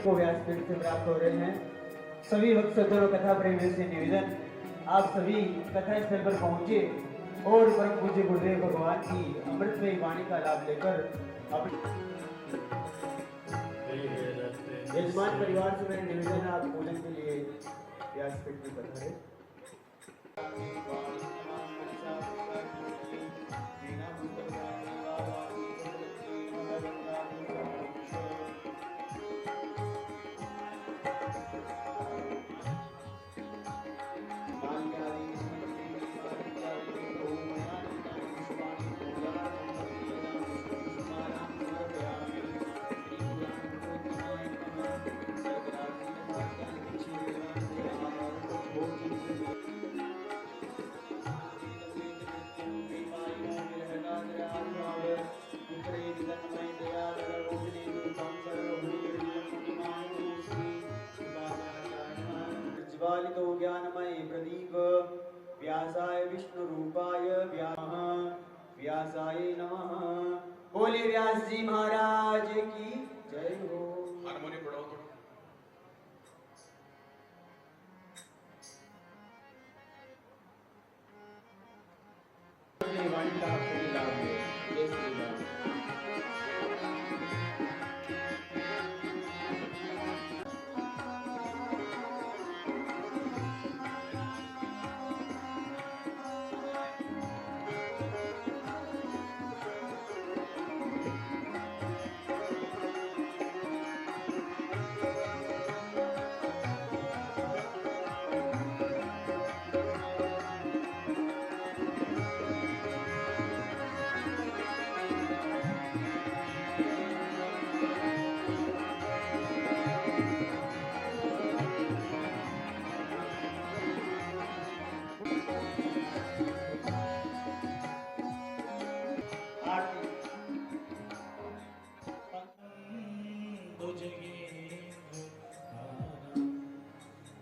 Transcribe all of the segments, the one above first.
को व्यासपीठ से प्राप्त हो रहे हैं। सभी भक्त सज्जनों कथा प्रेमियों से निवेदन, आप सभी कथा स्थल पर पहुंचे और परम पूज्य गुरुदेव भगवान की अमृतमयी वाणी का लाभ लेकर यजमान परिवार से मेरे निवेदन, आप पूजन के लिए व्यासपीठ में पधारे। ज्वालितो ज्ञानमय प्रदीप व्यासाय विष्णु रूपाय व्यासाय नमः। बोले व्यास जी महाराज की जय हो। हारमोनियम बढ़ाओ थोड़ा। वाणी का आपको लाभ है। जय श्री राम।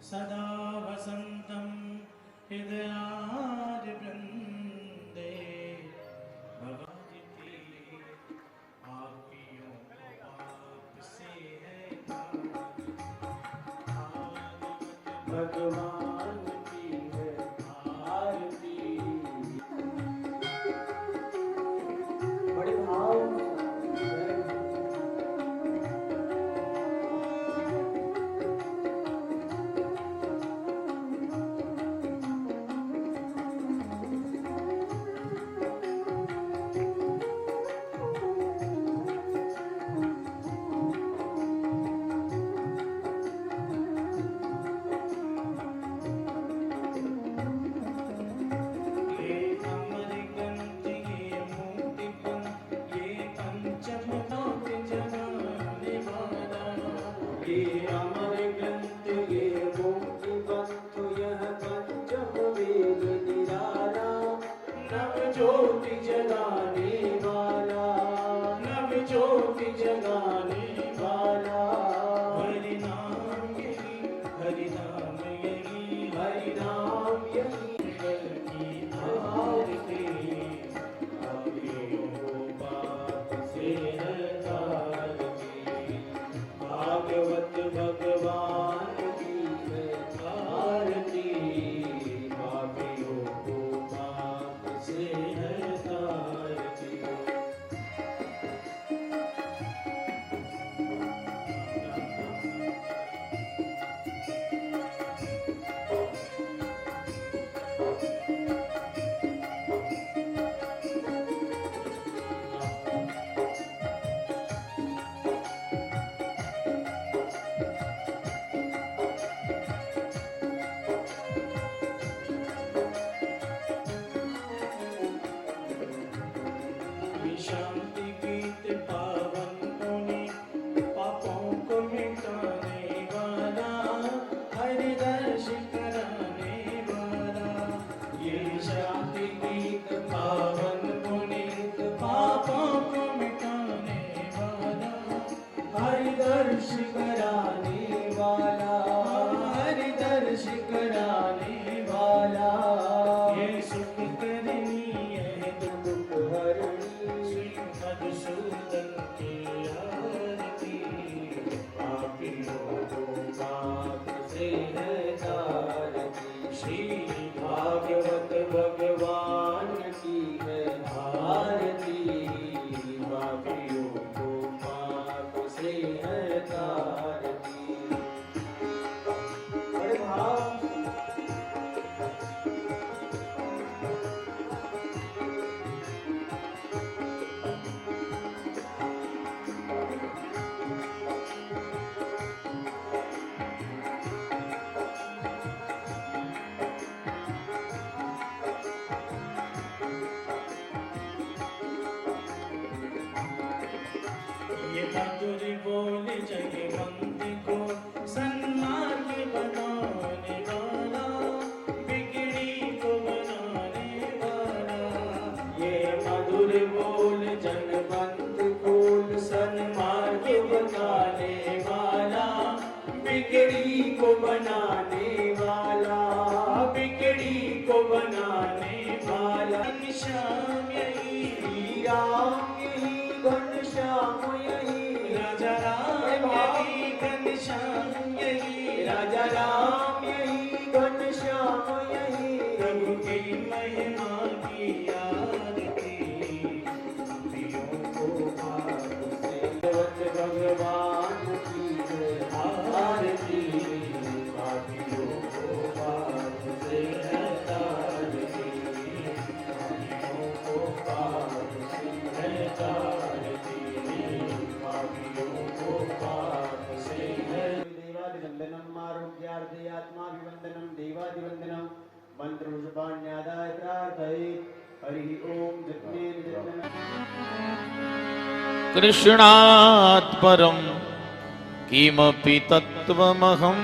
सदा वसन्तं हृदयाद् वृन्दे भगवती आपियों को आपसे है भगवान की है आरती। बड़े भाव ज्योति जगाने वाला, नव ज्योति जगाने वाला। हरि नाम यही, हरि नाम यही, हरि नाम यही की आरती। आपियों बाप से हरतारती, भागवत भगवान की है आरती। आपियों को बाप से हरतारती। शांति गीत पावन पुनि पापों को मिटाने वाला, हरि दर्श कराने वाला। ये शांति गीत पावन पुनि पापों को मिटाने वाला, हरि दर्श कराने वाला, हरि दर्श कराने वाला। ये सुख करनी है दुख हरणी, मधुसूदन की आरती। आपियों श्री भागवत भगवान की है आरती, पापियों को पाप से है तारती। बड़े भाव ये मधुर बोल जयवंत को सन्मार्ग बनाने वाला, बिगड़ी को बनाने वाला। ये मधुर बोल जनबंद बोल सन्मार्ग बताने वाला, बिगड़ी को बनाने वाला, बिगड़ी को बनाने वाला। श्याम यही राम यही घनश्याम यही, राजा राम यही घनश्याम यही, राजा राम यही घनश्याम यही। प्रभु की महिमा की आरती, पापियों को पाप से भगवत भगवान की है आरती, पापियों को पाप से है तारती, पापियों को पाप से है तारती, पापियों को पाप से है। देवादिवंदनम आरोग्यार्थे आत्माभिवंदनम देवादिवंदनम मंत्रोषपाण्यादाय प्रार्थये। हरि ओम जपनेन जपनेन कृष्णात् परं किमपि तत्त्वमहं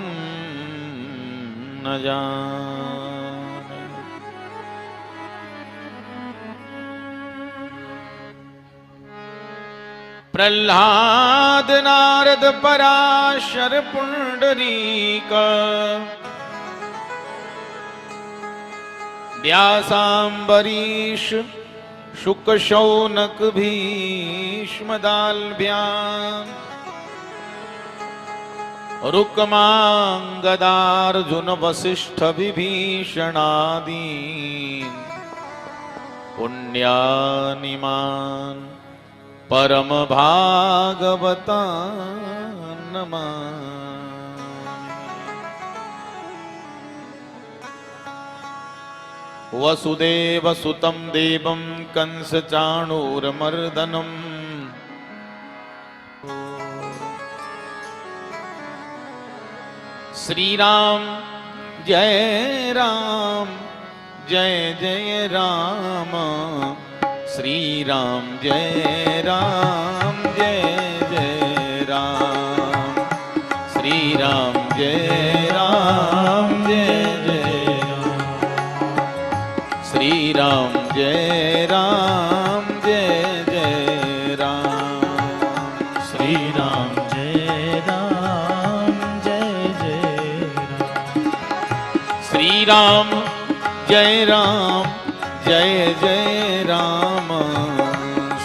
न जाने। प्रह्लाद नारद पराशर पुंडरीक, व्यासाम्बरीश शुक शौनक भीष्मदाल्भ्याम्, रुक्मांगदार्जुन वसिष्ठ विभीषणादीन् पुण्यानिमान् परम भागवतान् नमामि। वसुदेव सुतं देवं कंस चाणूरमर्दनम्, श्री राम जय राम जय जय राम, श्री राम जय राम जय जय राम, श्री राम जय राम जय जय राम, श्री राम जय राम जय जय राम, श्री राम जय राम जय जय राम, श्री राम जय राम जय जय राम,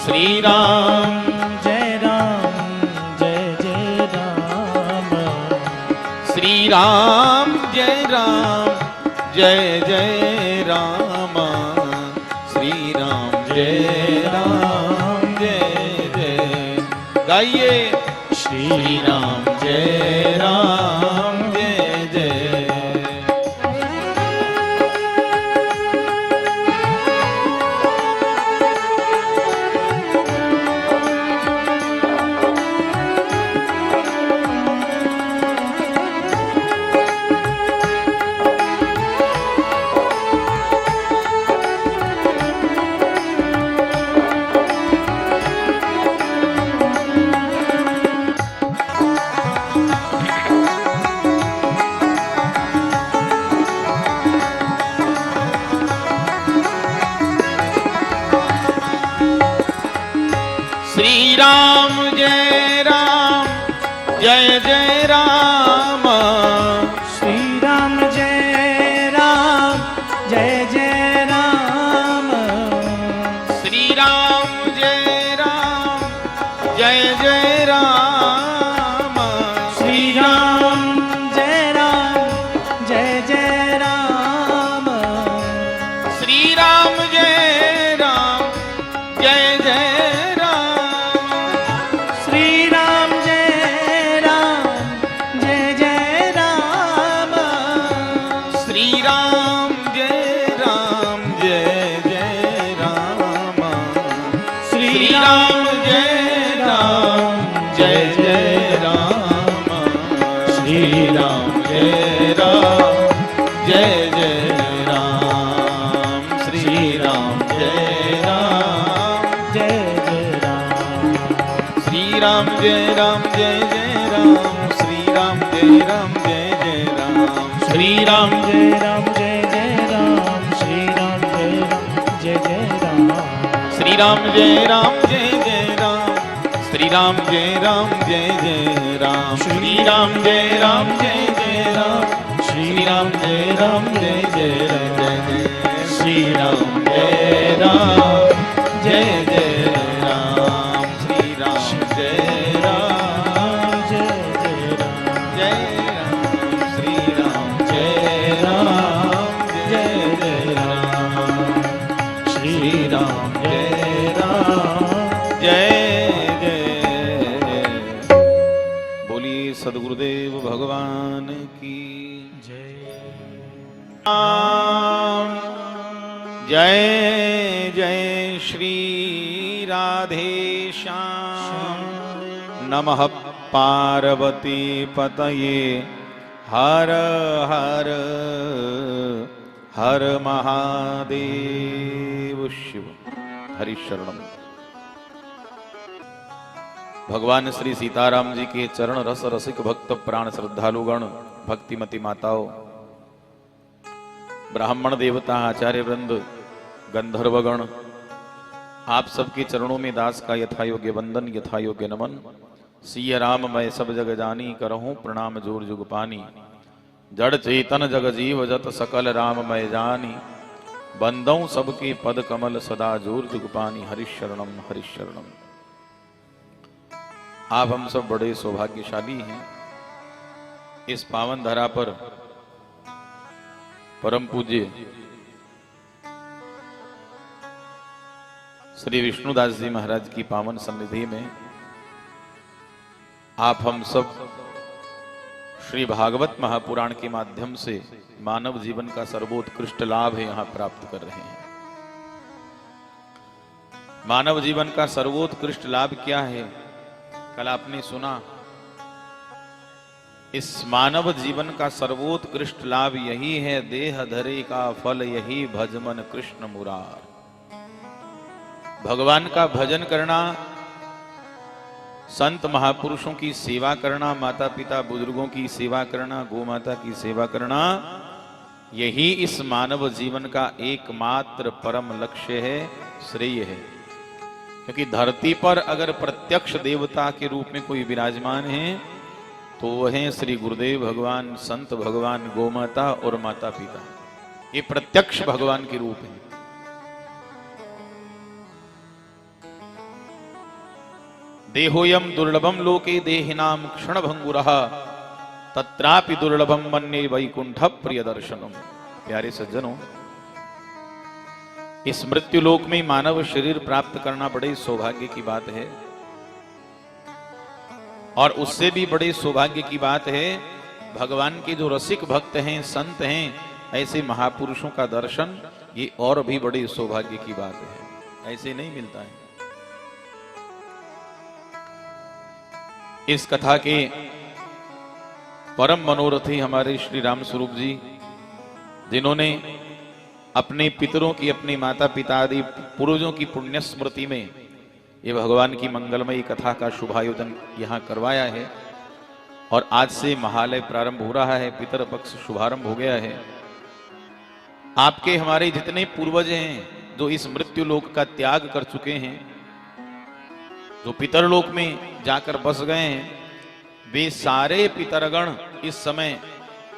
श्री राम जय राम जय जय राम, श्री राम जय राम जय जय राम, श्री राम जय राम जय जय। गाइए श्री राम जय राम जय जय। श्री राम जय जय राम, श्री राम जय जय राम, श्री राम जय जय राम, श्री राम जय जय राम, राम जय राम जय जय राम श्री राम जय राम जय जय राम श्री राम जय राम जय जय राम श्री राम जय राम जय जय राम श्री राम जय राम जय जय राम श्री राम जय राम जय जय राम श्री राम जय राम जय जय राम श्री राम जय राम जय जय राम श्री राम जय राम जय जय राम श्री राम जय राम जय जय राम श्री राम जय राम जय जय राम श्री राम जय राम जय जय राम श्री राम जय राम जय जय राम जय राम श्री राम जय राम जय जय राम श्री राम जय राम जय जय बोलिए सदगुरुदेव भगवान की जय राम जय जय श्री राधे श्याम नमः पार्वती पतये हर हर हर महादेव शिव हरिशरणम। भगवान श्री सीताराम जी के चरण रस रसिक भक्त प्राण श्रद्धालुगण भक्तिमती माताओं ब्राह्मण देवता आचार्य वृंद गंधर्वगण आप सबके चरणों में दास का यथा योग्य वंदन यथा योग्य नमन। सिय राम मैं सब जग जानी करहूं प्रणाम जोर जुग पानी जड़ चेतन जग जीव जत सकल राम मैं जानी बंदौ सबके पद कमल सदा जोर जुग पानी हरिशरणम हरिशरणम। आप हम सब बड़े सौभाग्यशाली हैं। इस पावन धरा पर परम पूज्य श्री विष्णुदास जी महाराज की पावन सन्निधि में आप हम सब श्री भागवत महापुराण के माध्यम से मानव जीवन का सर्वोत्कृष्ट लाभ है यहाँ प्राप्त कर रहे हैं। मानव जीवन का सर्वोत्कृष्ट लाभ क्या है? कल आपने सुना, इस मानव जीवन का सर्वोत्कृष्ट लाभ यही है, देह धरे का फल यही भजमन कृष्ण मुरार। भगवान का भजन करना, संत महापुरुषों की सेवा करना, माता पिता बुजुर्गों की सेवा करना, गौ माता की सेवा करना, यही इस मानव जीवन का एकमात्र परम लक्ष्य है, श्रेय है। क्योंकि धरती पर अगर प्रत्यक्ष देवता के रूप में कोई विराजमान है तो वह है श्री गुरुदेव भगवान, संत भगवान, गोमाता और माता पिता। ये प्रत्यक्ष भगवान के रूप है। देहोयम दुर्लभम लोके देहिनाम क्षण भंगुरः तत्रापि दुर्लभम मन्ये वैकुंठ प्रिय दर्शनम। प्यारे सज्जनों, इस मृत्यु लोक में मानव शरीर प्राप्त करना बड़े सौभाग्य की बात है। और उससे भी बड़े सौभाग्य की बात है, भगवान के जो रसिक भक्त हैं, संत हैं, ऐसे महापुरुषों का दर्शन, ये और भी बड़े सौभाग्य की बात है। ऐसे नहीं मिलता है। इस कथा के परम मनोरथी हमारे श्री राम स्वरूप जी, जिन्होंने अपने पितरों की, अपने माता पिता आदि पूर्वजों की पुण्य स्मृति में ये भगवान की मंगलमयी कथा का शुभायोजन यहाँ करवाया है। और आज से महालय प्रारंभ हो रहा है, पितर पक्ष शुभारंभ हो गया है। आपके हमारे जितने पूर्वज हैं जो इस मृत्यु लोक का त्याग कर चुके हैं, जो पितरलोक में जाकर बस गए हैं, वे सारे पितरगण इस समय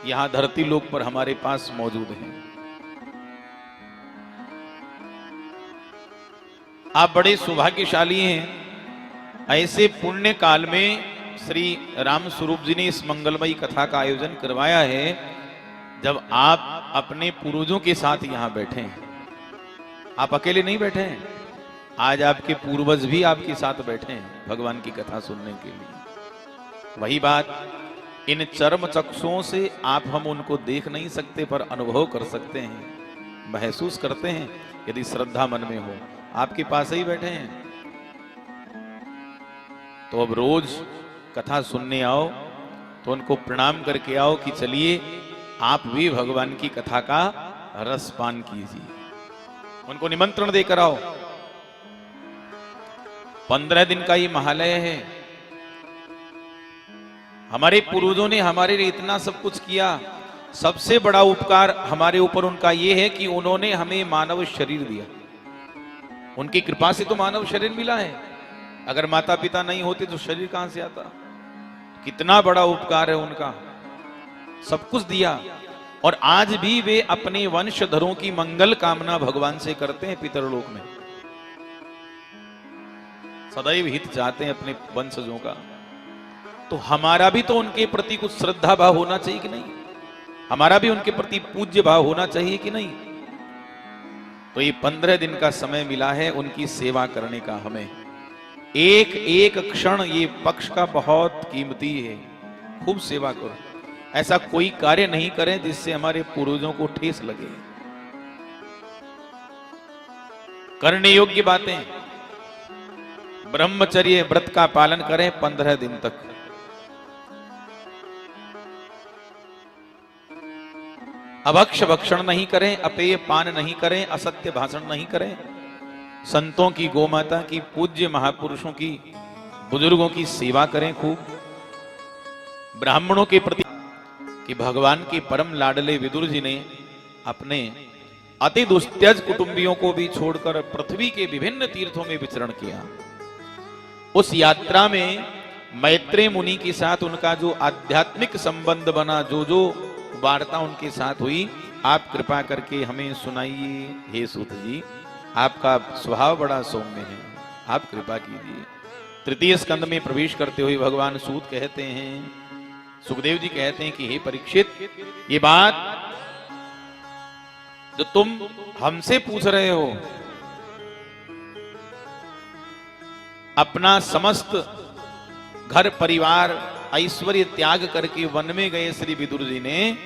यहां धरती लोक पर हमारे पास मौजूद हैं। आप बड़े सौभाग्यशाली हैं। ऐसे पुण्य काल में श्री राम स्वरूप जी ने इस मंगलमयी कथा का आयोजन करवाया है, जब आप अपने पूर्वजों के साथ यहां बैठे हैं। आप अकेले नहीं बैठे हैं, आज आपके पूर्वज भी आपके साथ बैठे हैं भगवान की कथा सुनने के लिए। वही बात, इन चर्म चक्षुओं से आप हम उनको देख नहीं सकते, पर अनुभव कर सकते हैं, महसूस करते हैं। यदि श्रद्धा मन में हो, आपके पास ही बैठे हैं। तो अब रोज कथा सुनने आओ तो उनको प्रणाम करके आओ कि चलिए आप भी भगवान की कथा का रसपान कीजिए। उनको निमंत्रण देकर आओ। 15 दिन का ये महालय है। हमारे पूर्वजों ने हमारे लिए इतना सब कुछ किया। सबसे बड़ा उपकार हमारे ऊपर उनका ये है कि उन्होंने हमें मानव शरीर दिया। उनकी कृपा से तो मानव शरीर मिला है। अगर माता पिता नहीं होते तो शरीर कहां से आता? कितना बड़ा उपकार है उनका। सब कुछ दिया और आज भी वे अपने वंशधरों की मंगल कामना भगवान से करते हैं। पितरलोक में सदैव हित चाहते हैं अपने वंशजों का। तो हमारा भी तो उनके प्रति कुछ श्रद्धा भाव होना चाहिए कि नहीं? हमारा भी उनके प्रति पूज्य भाव होना चाहिए कि नहीं? तो ये 15 दिन का समय मिला है उनकी सेवा करने का। हमें एक एक क्षण ये पक्ष का बहुत कीमती है। खूब सेवा करो। ऐसा कोई कार्य नहीं करें जिससे हमारे पूर्वजों को ठेस लगे। करने योग्य बातें, ब्रह्मचर्य व्रत का पालन करें 15 दिन तक। अभक्ष भक्षण नहीं करें, अपेय पान नहीं करें, असत्य भाषण नहीं करें। संतों की, गोमाता की, पूज्य महापुरुषों की, बुजुर्गों की सेवा करें खूब। ब्राह्मणों के प्रति कि भगवान के परम लाडले विदुर जी ने अपने अति दुस्त्यज कुटुंबियों को भी छोड़कर पृथ्वी के विभिन्न तीर्थों में विचरण किया। उस यात्रा में मैत्रेय मुनि के साथ उनका जो आध्यात्मिक संबंध बना, जो वार्ता उनके साथ हुई, आप कृपा करके हमें सुनाइए। हे सूत जी, आपका स्वभाव बड़ा सौम्य है, आप कृपा कीजिए। तृतीय स्कंद में प्रवेश करते हुए भगवान सूत कहते हैं, सुखदेव जी कहते हैं कि हे परीक्षित, ये बात जो तुम हमसे पूछ रहे हो, अपना समस्त घर परिवार ऐश्वर्य त्याग करके वन में गए श्री विदुर जी ने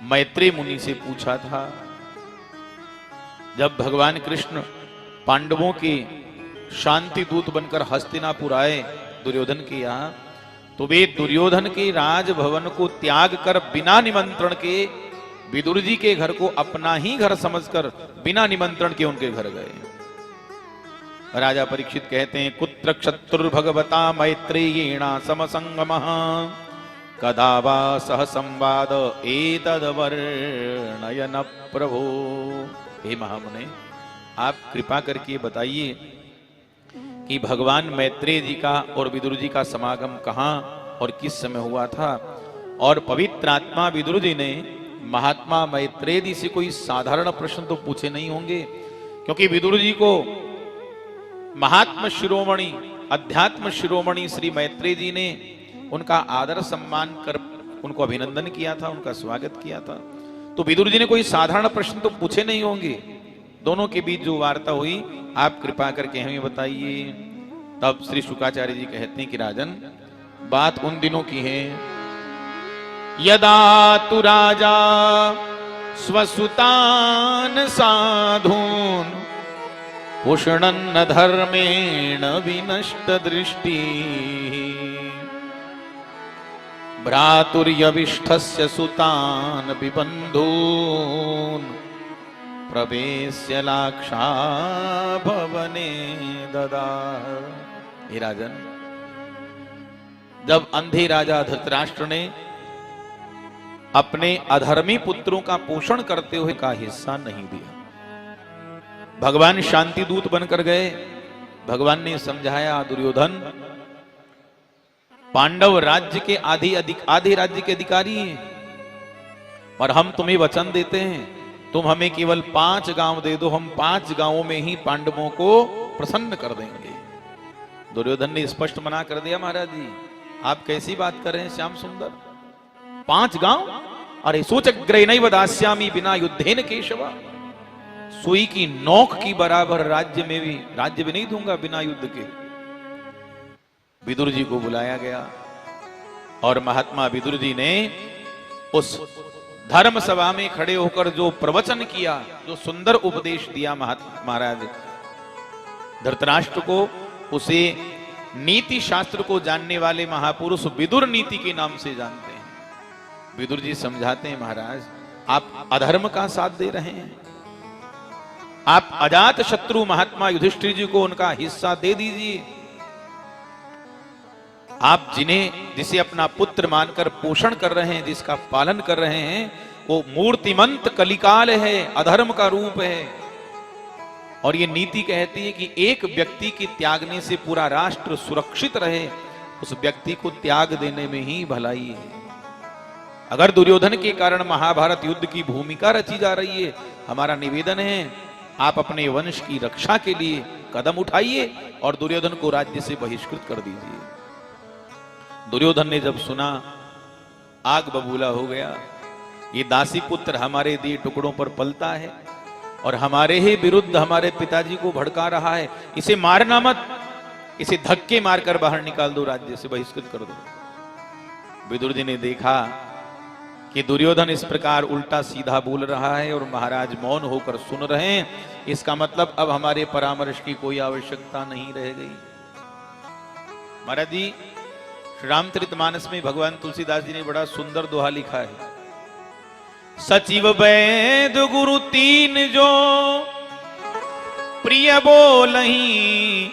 मैत्रेय मुनि से पूछा था। जब भगवान कृष्ण पांडवों के शांति दूत बनकर हस्तिनापुर आए दुर्योधन के यहां, तो वे दुर्योधन के राजभवन को त्याग कर बिना निमंत्रण के विदुर जी के घर को अपना ही घर समझकर बिना निमंत्रण के उनके घर गए। राजा परीक्षित कहते हैं, कुत्र क्षत्रुर्भगवता मैत्रेयेण समसंगमः कदा वा सह संवाद एतद्वर्णयन् प्रभो। हे महामुने, आप कृपा करके बताइए कि भगवान मैत्रेय जी का और विदुर जी का समागम कहाँ और किस समय हुआ था। और पवित्र आत्मा विदुर जी ने महात्मा मैत्रेय जी से कोई साधारण प्रश्न तो पूछे नहीं होंगे, क्योंकि विदुर जी को महात्मा शिरोमणि, अध्यात्म शिरोमणि श्री मैत्रेय जी ने उनका आदर सम्मान कर उनको अभिनंदन किया था, उनका स्वागत किया था। तो विदुर जी ने कोई साधारण प्रश्न तो पूछे नहीं होंगे। दोनों के बीच जो वार्ता हुई, आप कृपा करके हमें बताइए। तब श्री शुकाचार्य जी कहते हैं कि राजन, बात उन दिनों की है, यदा तु राजा स्वसुतान साधून पुष्णन्न धर्मेण विनष्ट दृष्टि भ्रातुर्यविष्ठस्य सुतान विबन्धून् प्रवेश्य लाक्षा भवने ददाह। हे राजन, जब अंधे राजा धृतराष्ट्र ने अपने अधर्मी पुत्रों का पोषण करते हुए का हिस्सा नहीं दिया, भगवान शांति दूत बनकर गए। भगवान ने समझाया, दुर्योधन पांडव राज्य के आधे राज्य के अधिकारी हैं और हम तुम्हें वचन देते हैं, तुम हमें केवल 5 गांव दे दो, हम 5 गांवों में ही पांडवों को प्रसन्न कर देंगे। दुर्योधन ने स्पष्ट मना कर दिया, महाराज जी आप कैसी बात कर रहे हैं श्याम सुंदर, 5 गांव? अरे सोचग्रह नहीं वदास्यामी बिना युद्धेन केशव, सुई की नोक की बराबर राज्य भी नहीं दूंगा बिना युद्ध के। विदुर जी को बुलाया गया और महात्मा विदुर जी ने उस धर्म सभा में खड़े होकर जो प्रवचन किया, जो सुंदर उपदेश दिया महाराज धृतराष्ट्र को, उसे नीति शास्त्र को जानने वाले महापुरुष विदुर नीति के नाम से जानते हैं। विदुर जी समझाते हैं, महाराज आप अधर्म का साथ दे रहे हैं, आप अजात शत्रु महात्मा युधिष्ठिर जी को उनका हिस्सा दे दीजिए। आप जिसे अपना पुत्र मानकर पोषण कर रहे हैं, जिसका पालन कर रहे हैं, वो मूर्तिमंत कलिकाल है, अधर्म का रूप है। और ये नीति कहती है कि एक व्यक्ति के त्यागने से पूरा राष्ट्र सुरक्षित रहे, उस व्यक्ति को त्याग देने में ही भलाई है। अगर दुर्योधन के कारण महाभारत युद्ध की भूमिका रची जा रही है, हमारा निवेदन है आप अपने वंश की रक्षा के लिए कदम उठाइए और दुर्योधन को राज्य से बहिष्कृत कर दीजिए। दुर्योधन ने जब सुना, आग बबूला हो गया। ये दासी पुत्र हमारे दिए टुकड़ों पर पलता है और हमारे ही विरुद्ध हमारे पिताजी को भड़का रहा है, इसे मारना मत, इसे धक्के मारकर बाहर निकाल दो, राज्य से बहिष्कृत कर दो। विदुर जी ने देखा कि दुर्योधन इस प्रकार उल्टा सीधा बोल रहा है और महाराज मौन होकर सुन रहे हैं, इसका मतलब अब हमारे परामर्श की कोई आवश्यकता नहीं रह गई। महाराज जी रामचरितमानस में भगवान तुलसीदास जी ने बड़ा सुंदर दोहा लिखा है। सचिव वैद गुरु तीन जो प्रिय बोलहीं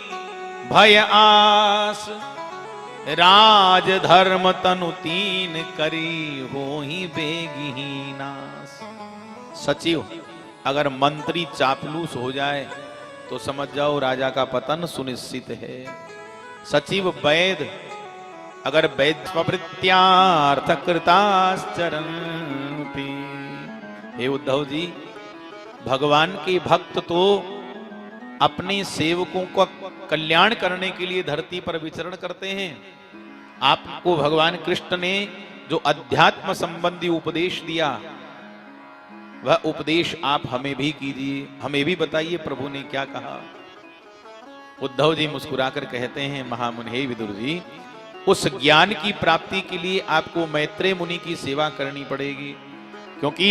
भय आस, राज धर्म तनु तीन करी हो ही बेगी नास। सचिव अगर मंत्री चापलूस हो जाए तो समझ जाओ राजा का पतन सुनिश्चित है। सचिव वैद अगर वैद स्ववृत्त्यार्थ कृताश्चरन्ति। हे उद्धव जी, भगवान के भक्त तो अपने सेवकों का कल्याण करने के लिए धरती पर विचरण करते हैं। आपको भगवान कृष्ण ने जो अध्यात्म संबंधी उपदेश दिया, वह उपदेश आप हमें भी कीजिए, हमें भी बताइए प्रभु ने क्या कहा। उद्धव जी मुस्कुराकर कहते हैं, महामुनि हे विदुर जी, उस ज्ञान की प्राप्ति के लिए आपको मैत्रेय मुनि की सेवा करनी पड़ेगी, क्योंकि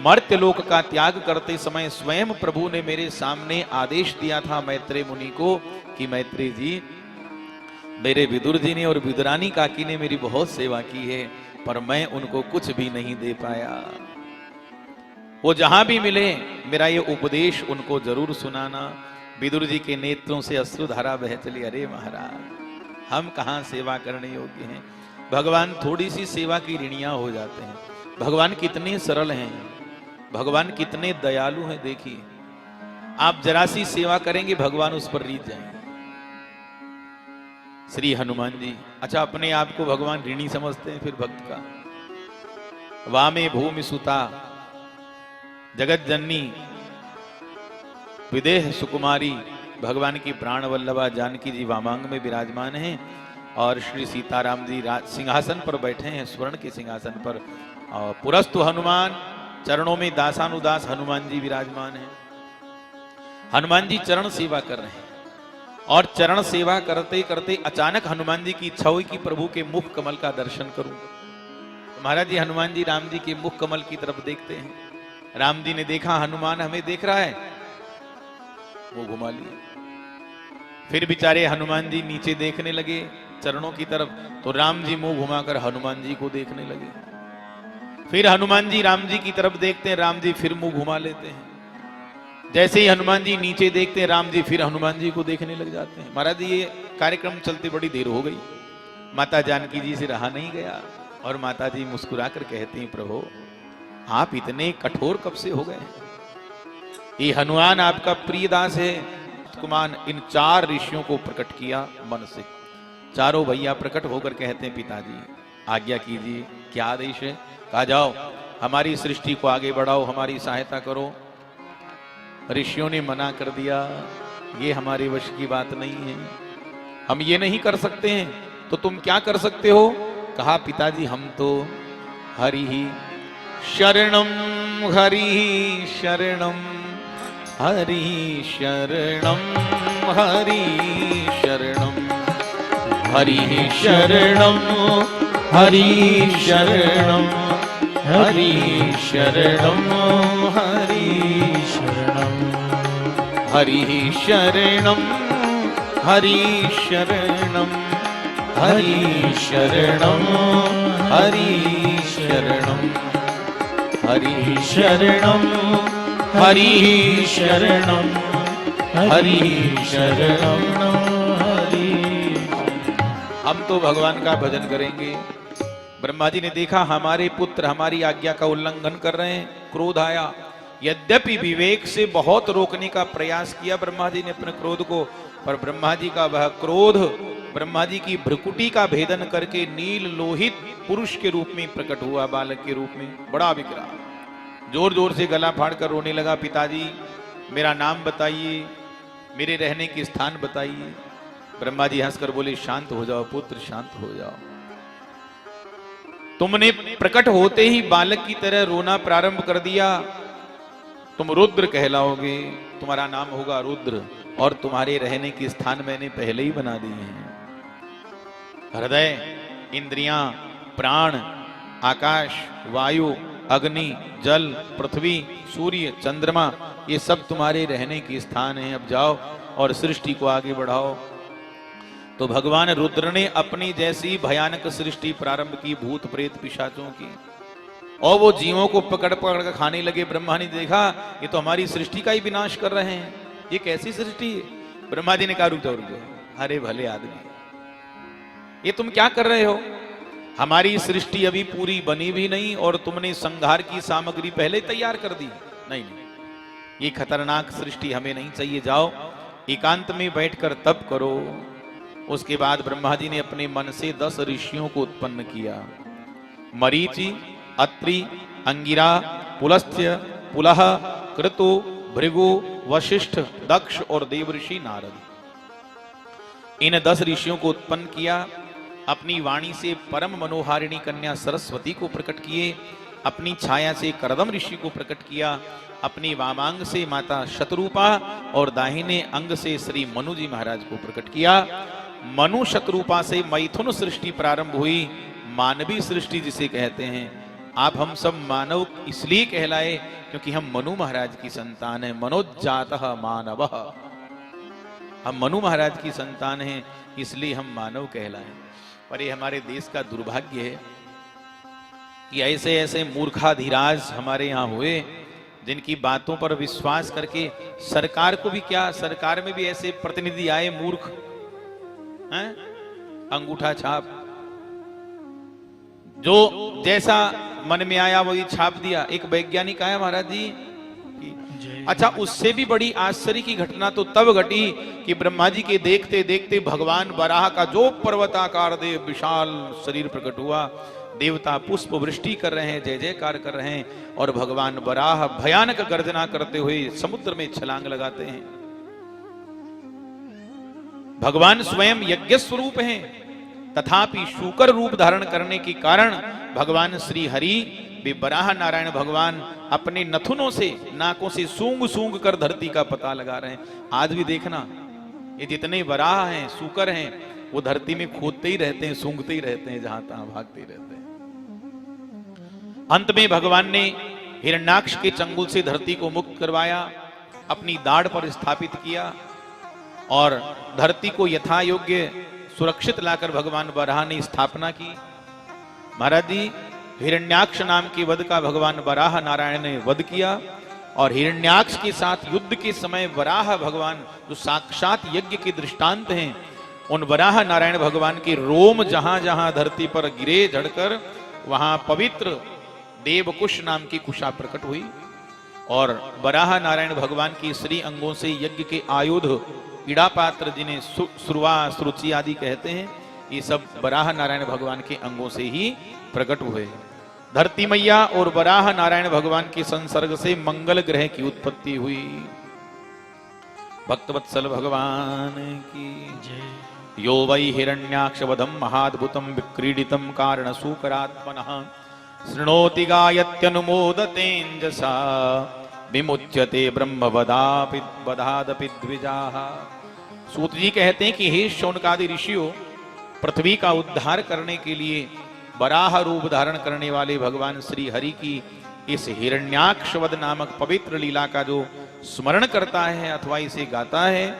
मर्त्यलोक का त्याग करते समय स्वयं प्रभु ने मेरे सामने आदेश दिया था मैत्रेय मुनि को कि मैत्रेय जी, मेरे विदुर जी ने और विदुरानी काकी ने मेरी बहुत सेवा की है, पर मैं उनको कुछ भी नहीं दे पाया। वो जहां भी मिले मेरा ये उपदेश उनको जरूर सुनाना। विदुर जी के नेत्रों से अश्रुधारा बह चली। अरे महाराज, हम कहां सेवा करने योग्य हैं, भगवान थोड़ी सी सेवा की ऋणियां हो जाते हैं। भगवान कितने सरल हैं, भगवान कितने दयालु हैं। देखिए, आप जरा सी सेवा करेंगे भगवान उस पर रीझ जाएंगे। श्री हनुमान जी, अच्छा अपने आप को भगवान ऋणी समझते हैं फिर भक्त का। वामे भूमि सुता जगत जननी विदेह सुकुमारी, भगवान की प्राण वल्लभा जानकी जी वामांग में विराजमान हैं और श्री सीताराम जी सिंहासन पर बैठे हैं, स्वर्ण के सिंहासन पर। और पुरस्तु हनुमान, चरणों में दासानुदास हनुमान जी विराजमान हैं। हनुमान जी चरण सेवा कर रहे हैं और चरण सेवा करते करते अचानक हनुमान जी की इच्छा हुई कि प्रभु के मुख कमल का दर्शन करूं। तो महाराज जी हनुमान जी राम जी के मुख कमल की तरफ देखते हैं। राम जी ने देखा हनुमान हमें देख रहा है, वो घुमा लिए। फिर बेचारे हनुमान जी नीचे देखने लगे चरणों की तरफ, तो राम जी मुंह घुमाकर हनुमान जी को देखने लगे। फिर हनुमान जी राम जी की तरफ देखते हैं, राम जी फिर मुंह घुमा लेते हैं। जैसे ही हनुमान जी नीचे देखते हैं, राम जी फिर हनुमान जी को देखने लग जाते हैं। महाराज जी ये कार्यक्रम चलते बड़ी देर हो गई, माता जानकी जी से रहा नहीं गया और माता जी मुस्कुराकर कहती हैं, प्रभु आप इतने कठोर कब से हो गए? ये हनुमान आपका प्रिय दास है। कुमार इन चार ऋषियों को प्रकट किया मन से। चारों भैया प्रकट होकर कहते हैं, पिताजी आज्ञा कीजिए, क्या आदेश है? कहा जाओ हमारी सृष्टि को आगे बढ़ाओ, हमारी सहायता करो। ऋषियों ने मना कर दिया, ये हमारे वश की बात नहीं है, हम ये नहीं कर सकते हैं। तो तुम क्या कर सकते हो? कहा पिताजी हम तो हरि ही शरणम, हरि शरणम, हरि शरणम, हरि शरणम, हरि शरणम, हरि शरणम, हरि शरणम, हरि शरणम, हरि शरणम, हरि शरणम हरि शरणम हरि शरणम हरि शरणम हरि शरणम हरि शरणम हरि। हम तो भगवान का भजन करेंगे। ब्रह्मा जी ने देखा हमारे पुत्र हमारी आज्ञा का उल्लंघन कर रहे हैं, क्रोध आया। यद्यपि विवेक से बहुत रोकने का प्रयास किया ब्रह्मा जी ने अपने क्रोध को, पर ब्रह्मा जी का वह क्रोध ब्रह्मा जी की भ्रुकुटी का भेदन करके नील लोहित पुरुष के रूप में प्रकट हुआ, बालक के रूप में बड़ा विकराल। जोर जोर से गला फाड़कर रोने लगा, पिताजी मेरा नाम बताइए, मेरे रहने के स्थान बताइए। ब्रह्मा जी हंसकर बोले, शांत हो जाओ पुत्र, शांत हो जाओ। तुमने प्रकट होते ही बालक की तरह रोना प्रारंभ कर दिया, तुम रुद्र कहलाओगे, तुम्हारा नाम होगा रुद्र, और तुम्हारे रहने के स्थान मैंने पहले ही बना दिए हैं। हृदय, इंद्रियां, प्राण, आकाश, वायु, अग्नि, जल, पृथ्वी, सूर्य, चंद्रमा, ये सब तुम्हारे रहने के स्थान हैं। अब जाओ और सृष्टि को आगे बढ़ाओ। तो भगवान रुद्र ने अपनी जैसी भयानक सृष्टि प्रारंभ की, भूत प्रेत पिशाचों की, और वो जीवों को पकड़ पकड़ कर खाने लगे। ब्रह्मा ने देखा ये तो हमारी सृष्टि का ही विनाश कर रहे हैं, ये कैसी सृष्टि है। ब्रह्मा जी ने कहा रुक जाओ, अरे भले आदमी, ये तुम क्या कर रहे हो? हमारी सृष्टि अभी पूरी बनी भी नहीं और तुमने संहार की सामग्री पहले तैयार कर दी। नहीं नहीं, ये खतरनाक सृष्टि हमें नहीं चाहिए, जाओ एकांत में बैठकर तप करो। उसके बाद ब्रह्मा जी ने अपने मन से 10 ऋषियों को उत्पन्न किया, मरीचि, अत्रि, अंगिरा, पुलस्त्य, पुलह, क्रतु, भृगु, वशिष्ठ, दक्ष और देवऋषि नारद। इन 10 ऋषियों को उत्पन्न किया। अपनी वाणी से परम मनोहारिणी कन्या सरस्वती को प्रकट किए, अपनी छाया से करदम ऋषि को प्रकट किया, अपनी वामांग से माता शतरूपा और दाहिने अंग से श्री मनु जी महाराज को प्रकट किया। मनु शतरूपा से मैथुन सृष्टि प्रारंभ हुई, मानवी सृष्टि जिसे कहते हैं। आप हम सब मानव इसलिए कहलाए क्योंकि हम मनु महाराज की संतान है, मनोजातः मानवः। हम मनु महाराज की संतान हैं, इसलिए हम मानव कहलाए। पर ये हमारे देश का दुर्भाग्य है कि ऐसे ऐसे मूर्खाधिराज हमारे यहाँ हुए, जिनकी बातों पर विश्वास करके सरकार को भी क्या, सरकार में भी ऐसे प्रतिनिधि आए मूर्ख हैं, अंगूठा छाप, जो जैसा मन में आया वही छाप दिया। एक वैज्ञानिक आया महाराज जी, अच्छा उससे भी बड़ी आश्चर्य की घटना तो तब घटी कि ब्रह्मा जी के देखते देखते भगवान वराह का जो पर्वताकार देव विशाल शरीर प्रकट हुआ। देवता पुष्प वृष्टि कर रहे हैं, जय जयकार कर रहे हैं, और भगवान वराह भयानक गर्जना करते हुए समुद्र में छलांग लगाते हैं। भगवान स्वयं यज्ञ स्वरूप हैं, तथापि शूकर रूप धारण करने के कारण भगवान श्री हरि वे वराह नारायण भगवान अपने नथुनों से, नाकों से सूंघ सूंघ कर धरती का पता लगा रहे हैं। आज भी देखना, ये जितने वराह हैं, सूकर हैं, वो धरती में खोदते ही रहते हैं, सूंघते ही रहते हैं, जहां तहां भागते ही रहते हैं। अंत में भगवान ने हिरण्याक्ष के चंगुल से धरती को मुक्त करवाया, अपनी दाढ़ पर स्थापित किया और धरती को यथा योग्य सुरक्षित लाकर भगवान वराह ने स्थापना की। महाराज जी, हिरण्याक्ष नाम के वध का भगवान वराह नारायण ने वध किया, और हिरण्याक्ष के साथ युद्ध के समय वराह भगवान जो साक्षात यज्ञ के दृष्टांत हैं, उन वराह नारायण भगवान के रोम जहां जहां धरती पर गिरे झड़कर, वहां पवित्र देवकुश नाम की कुशा प्रकट हुई। और वराह नारायण भगवान के श्री अंगों से यज्ञ के आयुध, इड़ा पात्र जिन्हें सुरवा सुरुचि आदि कहते हैं, ये सब वराह नारायण भगवान के अंगों से ही प्रकट हुए। धरती मैया और वराह नारायण भगवान के संसर्ग से मंगल ग्रह की उत्पत्ति हुई। भक्तवत्सल भगवान की जय। यो वै हिरण्याक्षवधम महाद्भुतम विक्रीडितम कारण सूकरात्मनः शृणोति गायत्यनुमोदतेञ्जसा विमुच्यते ब्रह्मवदादपि द्विजाः। सूत जी कहते हैं कि हे शौनकादि ऋषियों, पृथ्वी का उद्धार करने के लिए वराह रूप धारण करने वाले भगवान श्री हरि की इस हिरण्याक्षवध नामक पवित्र लीला का जो स्मरण करता है अथवा इसे गाता है,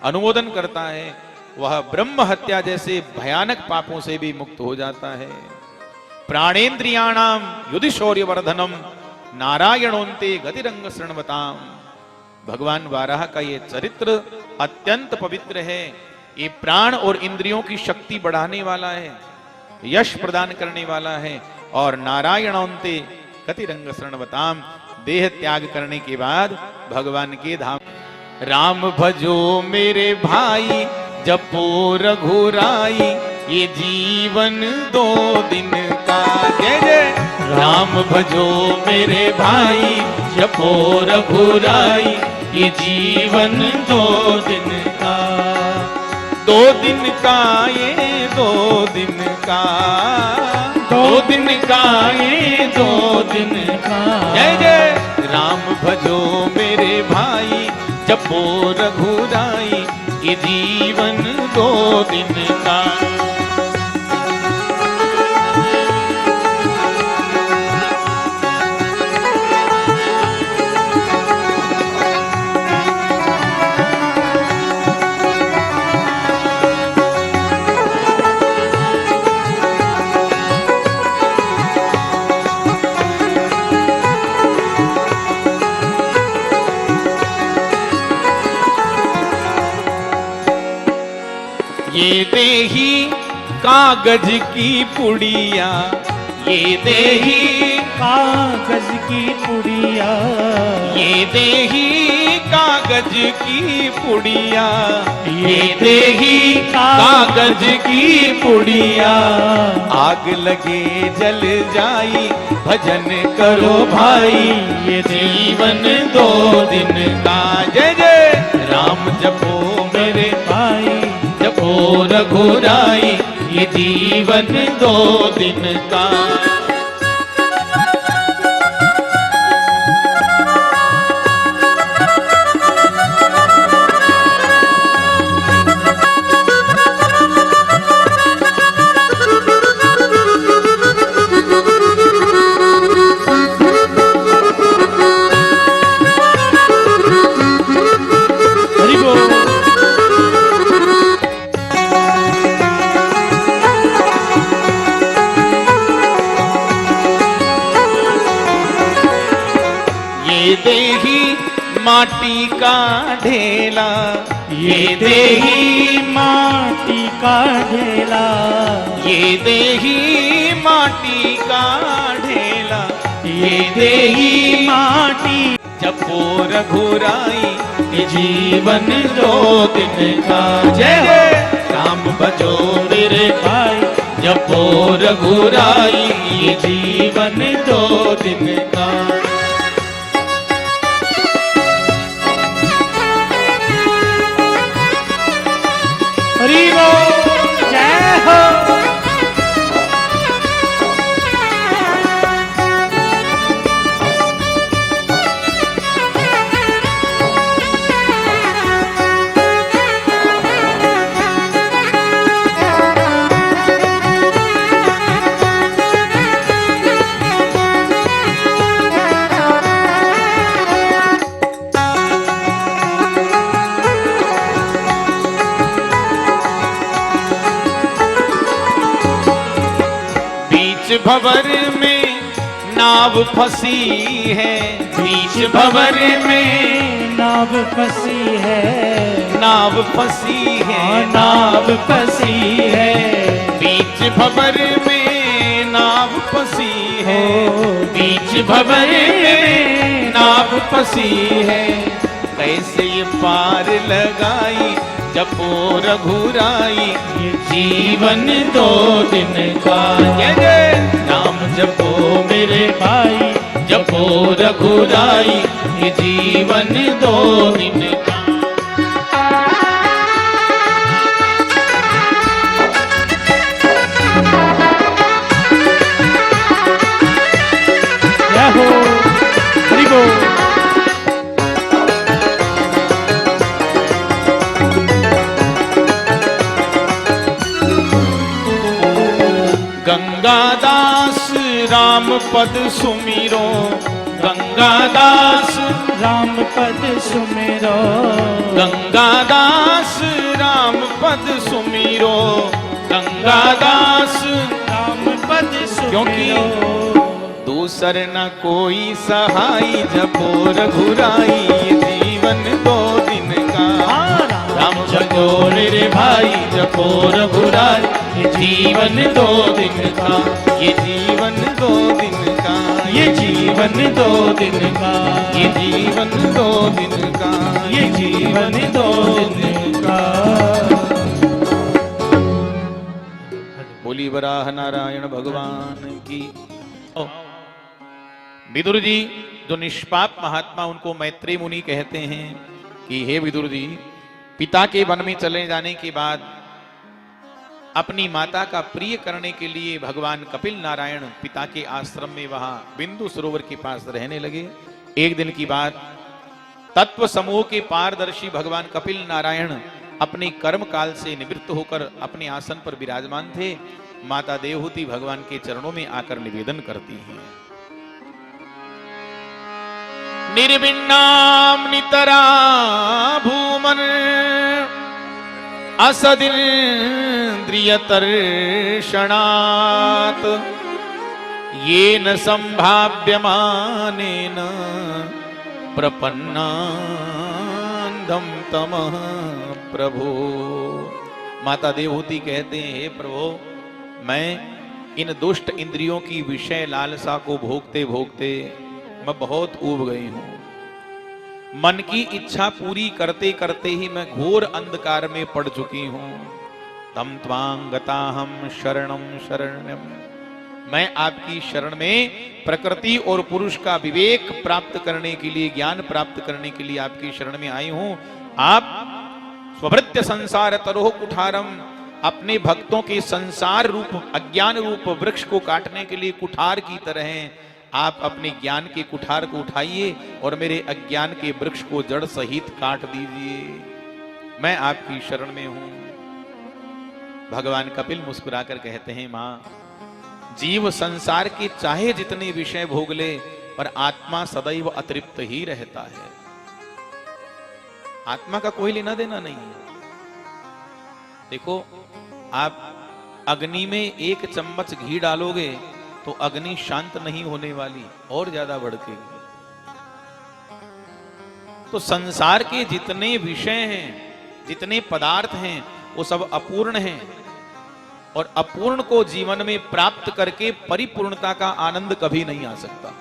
अनुमोदन करता है, वह ब्रह्म हत्या जैसे भयानक पापों से भी मुक्त हो जाता है। प्राणेन्द्रियाणाम युधि शौर्य वर्धनम नारायणोन्ते गतिरंग शृण्वताम। भगवान वाराह का ये चरित्र अत्यंत पवित्र है। ये प्राण और इंद्रियों की शक्ति बढ़ाने वाला है, यश प्रदान करने वाला है। और नारायणोन्ते गतिरंग शृण्वताम, देह त्याग करने के बाद भगवान के धाम। राम भजो मेरे भाई जपो रघुराई, ये जीवन 2 दिन का। जय जय। राम भजो मेरे भाई जपो रघुराई, ये जीवन 2 दिन का। 2 दिन का ये 2 दिन का, 2 दिन का ये 2 दिन का। जय जय। राम भजो मेरे भाई जपो रघुराई, ये जीवन 2 दिन का। ये देही कागज की पुड़िया, ये देही कागज की पुड़िया, ये देही कागज की पुड़िया, ये देही कागज की पुड़िया। आग लगे जल जाई भजन करो भाई, ये जीवन 2 दिन का। जय जय। राम जपो मेरे भाई जपो रघुराई, ये जीवन 2 दिन का। हरि बोल। ये देही माटी का ढेला, ये देही माटी का ढेला, ये देही माटी का ढेला, ये देही माटी जपो रघुराई, ये जीवन 2 दिन का। जय जय। राम भजो मेरे भाई जपो रघुराई, ये जीवन 2 दिन का। हरि बोल। जय हो। भंवर में नाव फंसी है, बीच भंवर में नाव फंसी है, नाव फंसी है, नाव फंसी है। बीच भंवर में नाव फंसी है, बीच भंवर में नाव फंसी है। कैसे ये पार लगाई जपो रघुराई, ये जीवन 2 दिन का। जय जय। नाम जपो मेरे भाई जपो रघुराई, ये जीवन 2 दिन का। जय हो। हरि बोल। गंगादास राम पद सुमिरो, गंगादास राम पद सुमिरो, गंगादास राम पद सुमीरो गंगा दास। राम पद क्योंकि सुमिरो दूसर न कोई सहाय जपो रघुराई, ये जीवन 2 दिन का। राम जगोर रे भाई जपो रघुराई, ये जीवन 2 दिन का, ये जीवन 2 दिन का, ये जीवन 2 दिन का, ये जीवन 2 दिन का, ये जीवन 2 दिन का। बोली वराह नारायण भगवान की। विदुर जी जो निष्पाप महात्मा, उनको मैत्रेय मुनि कहते हैं कि हे विदुर जी, पिता के वन में चले जाने के बाद अपनी माता का प्रिय करने के लिए भगवान कपिल नारायण पिता के आश्रम में वहां बिंदु सरोवर के पास रहने लगे। एक दिन की बात, तत्व समूह के पारदर्शी भगवान कपिल नारायण अपने कर्म काल से निवृत्त होकर अपने आसन पर विराजमान थे। माता देवहूति भगवान के चरणों में आकर निवेदन करती हैं। निर्विण्णाम नितरा भूमन असदिन्द्रियतर्षणात्, येन संभाव्यमानेन प्रपन्नान्धं तमः प्रभो। माता देवहूति कहते हैं, हे प्रभु, मैं इन दुष्ट इंद्रियों की विषय लालसा को भोगते भोगते मैं बहुत ऊब गई हूं। मन की इच्छा पूरी करते करते ही मैं घोर अंधकार में पड़ चुकी हूं। तम त्वां गताहं शरणं शरण्यम, मैं आपकी शरण में प्रकृति और पुरुष का विवेक प्राप्त करने के लिए, ज्ञान प्राप्त करने के लिए आपकी शरण में आई हूं। आप स्वभृत्य संसार तरोह कुठारम, अपने भक्तों के संसार रूप अज्ञान रूप वृक्ष को काटने के लिए कुठार की तरह हैं। आप अपने ज्ञान के कुठार को उठाइए और मेरे अज्ञान के वृक्ष को जड़ सहित काट दीजिए। मैं आपकी शरण में हूं। भगवान कपिल मुस्कुराकर कहते हैं, मां, जीव संसार के चाहे जितने विषय भोग ले, पर आत्मा सदैव अतृप्त ही रहता है। आत्मा का कोई लेना देना नहीं है। देखो, आप अग्नि में 1 चम्मच घी डालोगे तो अग्नि शांत नहीं होने वाली, और ज्यादा भड़केगी। तो संसार के जितने विषय हैं, जितने पदार्थ हैं, वो सब अपूर्ण हैं, और अपूर्ण को जीवन में प्राप्त करके परिपूर्णता का आनंद कभी नहीं आ सकता।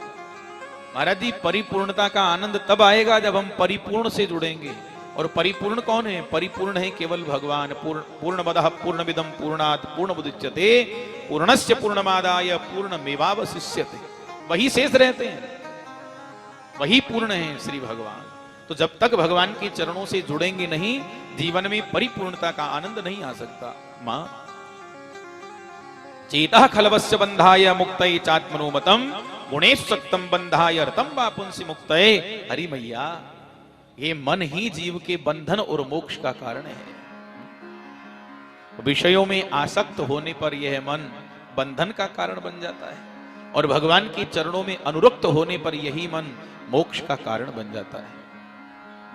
महाराज जी, परिपूर्णता का आनंद तब आएगा जब हम परिपूर्ण से जुड़ेंगे। और परिपूर्ण कौन है? परिपूर्ण है केवल भगवान। पूर्णमदः पूर्णमिदं पूर्णात् पूर्णमुदच्यते पूर्णस्य पूर्णमादाय पूर्णमेवावशिष्यते। वही शेष रहते हैं, वही पूर्ण है श्री भगवान। तो जब तक भगवान के चरणों से जुड़ेंगे नहीं, जीवन में परिपूर्णता का आनंद नहीं आ सकता। मां, चेतः खलवस्य बंधाय मुक्तये चात्मनोमतम गुणेशक्तम बंधाय रतम वापुंसि मुक्तये। हरि मैया, ये मन ही जीव के बंधन और मोक्ष का कारण है। विषयों में आसक्त होने पर यह मन बंधन का कारण बन जाता है, और भगवान के चरणों में अनुरक्त होने पर यही मन मोक्ष का कारण बन जाता है।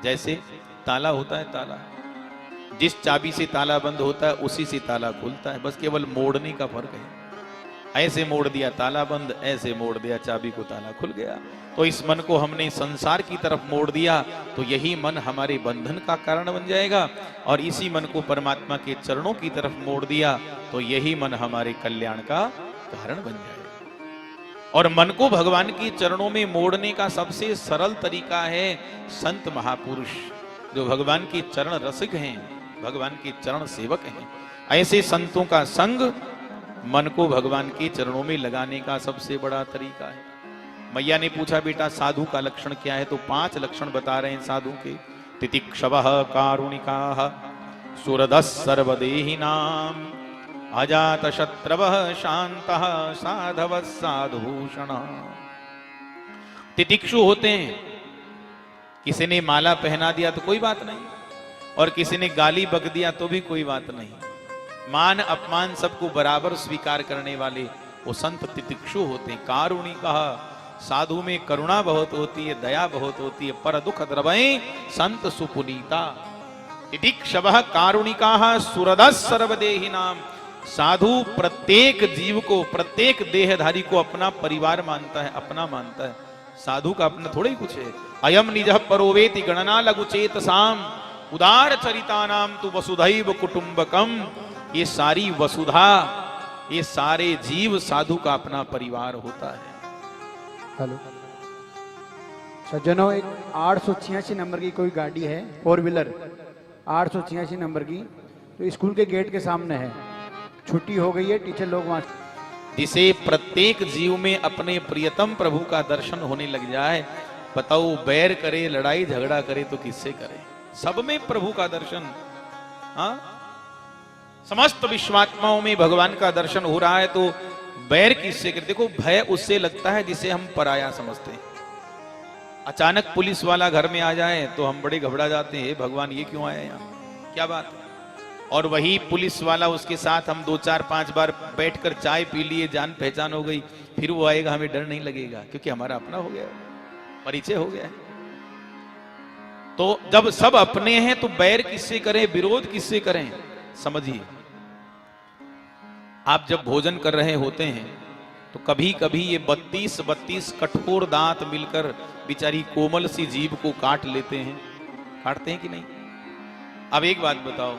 जैसे ताला होता है, ताला जिस चाबी से ताला बंद होता है उसी से ताला खुलता है, बस केवल मोड़ने का फर्क है। ऐसे मोड़ दिया ताला बंद, ऐसे मोड़ दिया चाबी को ताला खुल गया। तो इस मन को हमने संसार की तरफ मोड़ दिया तो यही मन हमारे बंधन का कारण बन जाएगा, और इसी मन को परमात्मा के चरणों की तरफ मोड़ दिया तो यही मन हमारे कल्याण का कारण बन जाएगा। और मन को भगवान के चरणों में मोड़ने का सबसे सरल तरीका है संत महापुरुष, जो भगवान के चरण रसिक हैं, भगवान के चरण सेवक हैं। ऐसे संतों का संग मन को भगवान के चरणों में लगाने का सबसे बड़ा तरीका है। मैया ने पूछा, बेटा साधु का लक्षण क्या है? तो 5 लक्षण बता रहे हैं साधु के। तितिक्षवः कारुणिकाः सुहृदः सर्वदेहिनां अजातशत्रवः शान्तः साधवः साधुभूषणः। तितिक्षु होते हैं, किसी ने माला पहना दिया तो कोई बात नहीं, और किसी ने गाली बक दिया तो भी कोई बात नहीं। मान अपमान सबको बराबर स्वीकार करने वाले वो संत तितिक्षु होते हैं। कारुणिकः, साधु में करुणा बहुत होती है, दया बहुत होती है। पर दुख द्रवै संत सुपुनीता, तितिक्षवः कारुणिकाः सुहृदः सर्वदेहिनाम। साधु प्रत्येक जीव को, प्रत्येक देहधारी को अपना परिवार मानता है, अपना मानता है। साधु का अपना थोड़ा ही कुछ है। अयम निजः परोवेति गणना लघुचेतसाम उदार चरितानाम तु वसुधैव कुटुंबकम। ये सारी वसुधा, ये सारे जीव साधु का अपना परिवार होता है। हेलो सज्जनों, एक 886 नंबर की कोई गाड़ी है, 4 व्हीलर 886 नंबर की, तो स्कूल के गेट के सामने है। छुट्टी हो गई है, टीचर लोग वहां। जिसे प्रत्येक जीव में अपने प्रियतम प्रभु का दर्शन होने लग जाए, बताओ बैर करे, लड़ाई झगड़ा करे तो किससे करे? सब में प्रभु का दर्शन। हाँ, समस्त विश्वात्माओं में भगवान का दर्शन हो रहा है तो बैर किससे करे? देखो, भय उससे लगता है जिसे हम पराया समझते हैं। अचानक पुलिस वाला घर में आ जाए तो हम बड़े घबरा जाते हैं, भगवान ये क्यों आया यहाँ, क्या बात है? और वही पुलिस वाला, उसके साथ हम 2 4 5 बार बैठकर चाय पी लिए, जान पहचान हो गई, फिर वो आएगा, हमें डर नहीं लगेगा क्योंकि हमारा अपना हो गया, परिचय हो गया है। तो जब सब अपने हैं तो बैर किससे करें, विरोध किससे करें? समझिए, आप जब भोजन कर रहे होते हैं तो कभी कभी ये 32 कठोर दांत मिलकर बेचारी कोमल सी जीभ को काट लेते हैं। काटते हैं कि नहीं? अब एक बात बताओ,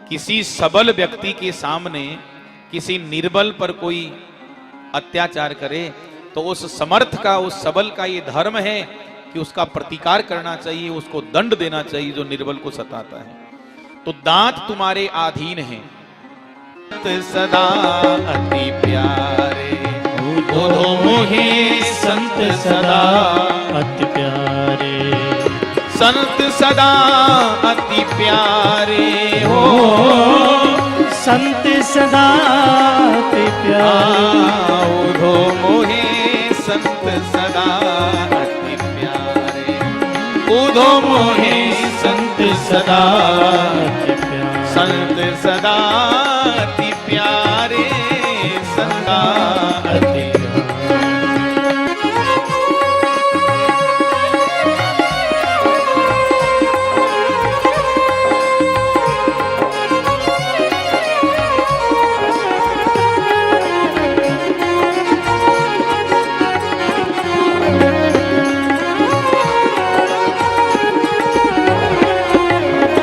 किसी सबल व्यक्ति के सामने किसी निर्बल पर कोई अत्याचार करे तो उस समर्थ का, उस सबल का ये धर्म है कि उसका प्रतिकार करना चाहिए, उसको दंड देना चाहिए जो निर्बल को सताता है। तो दांत तुम्हारे अधीन हैं। सदा अति प्यारे बोधो मोहे संत सदा अति प्यारे, संत सदा अति प्यारे हो, संत सदा अति प्यारे। बोधो मोहे संत सदा अति प्यारे, बोधो मोहे संत सदा अति प्यारे, संत सदा अति प्यारे, सदा अति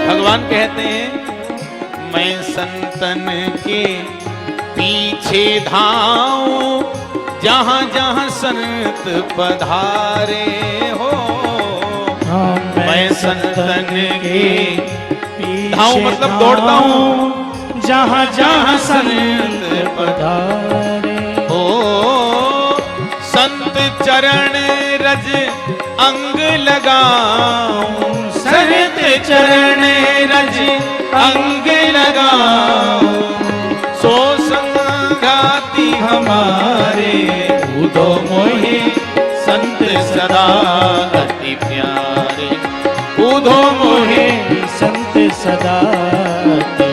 भगवान कहते हैं, मैं संतन के पीछे धाऊं जहां जहां संत पधारे हो। मैं संतन के धाऊं मतलब दौड़ता हूं जहां जहां संत पधारे हो। संत चरण रज अंग लगाऊं, संत चरण रज अंग लगाऊं, सो संगाति हमारे उदो मोहे संत सदा अति प्यारे, उदो मोहे संत सदा अति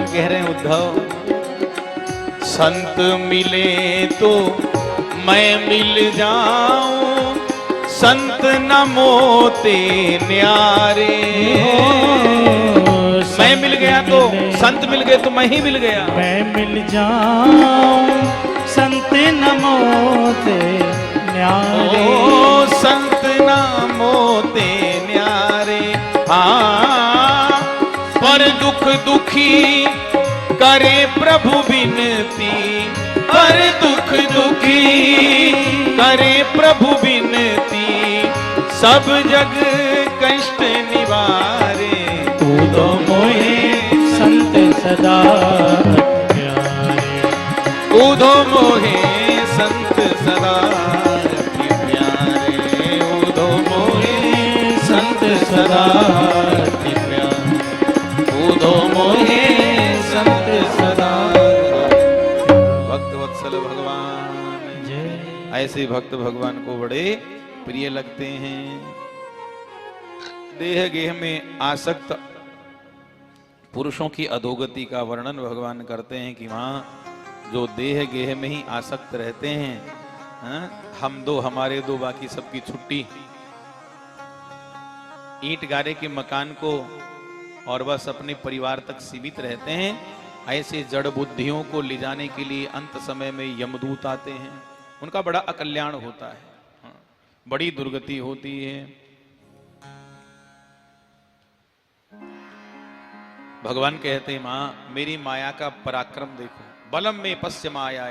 कह रहे हैं उद्धव, संत मिले तो मैं मिल जाऊं, संत न मोते न्यारे। मैं मिल गया तो संत मिल गए तो मैं ही मिल गया। मैं मिल जाऊं संत न मोते न्यारे, ओ संत न मोते न्यारे। हाँ, पर दुख दुखी करे प्रभु बिनती, पर दुख दुखी करे प्रभु बिनती, सब जग कष्ट निवारे। कूदो मोहे संत सदा प्यारे, कूदो मोहे संत सदा प्यारे, कूदो मोहे ऐसे भक्त भगवान को बड़े प्रिय लगते हैं। देह गेह में आसक्त पुरुषों की अधोगति का वर्णन भगवान करते हैं कि वहां जो देह गेह में ही आसक्त रहते हैं, हम दो हमारे दो बाकी सबकी छुट्टी, ईंट गारे के मकान को और बस अपने परिवार तक सीमित रहते हैं, ऐसे जड़ बुद्धियों को ले जाने के लिए अंत समय में यमदूत आते हैं। उनका बड़ा अकल्याण होता है, बड़ी दुर्गति होती है। भगवान कहते हैं, मां मेरी माया का पराक्रम देखो, बलम में पश्य माया,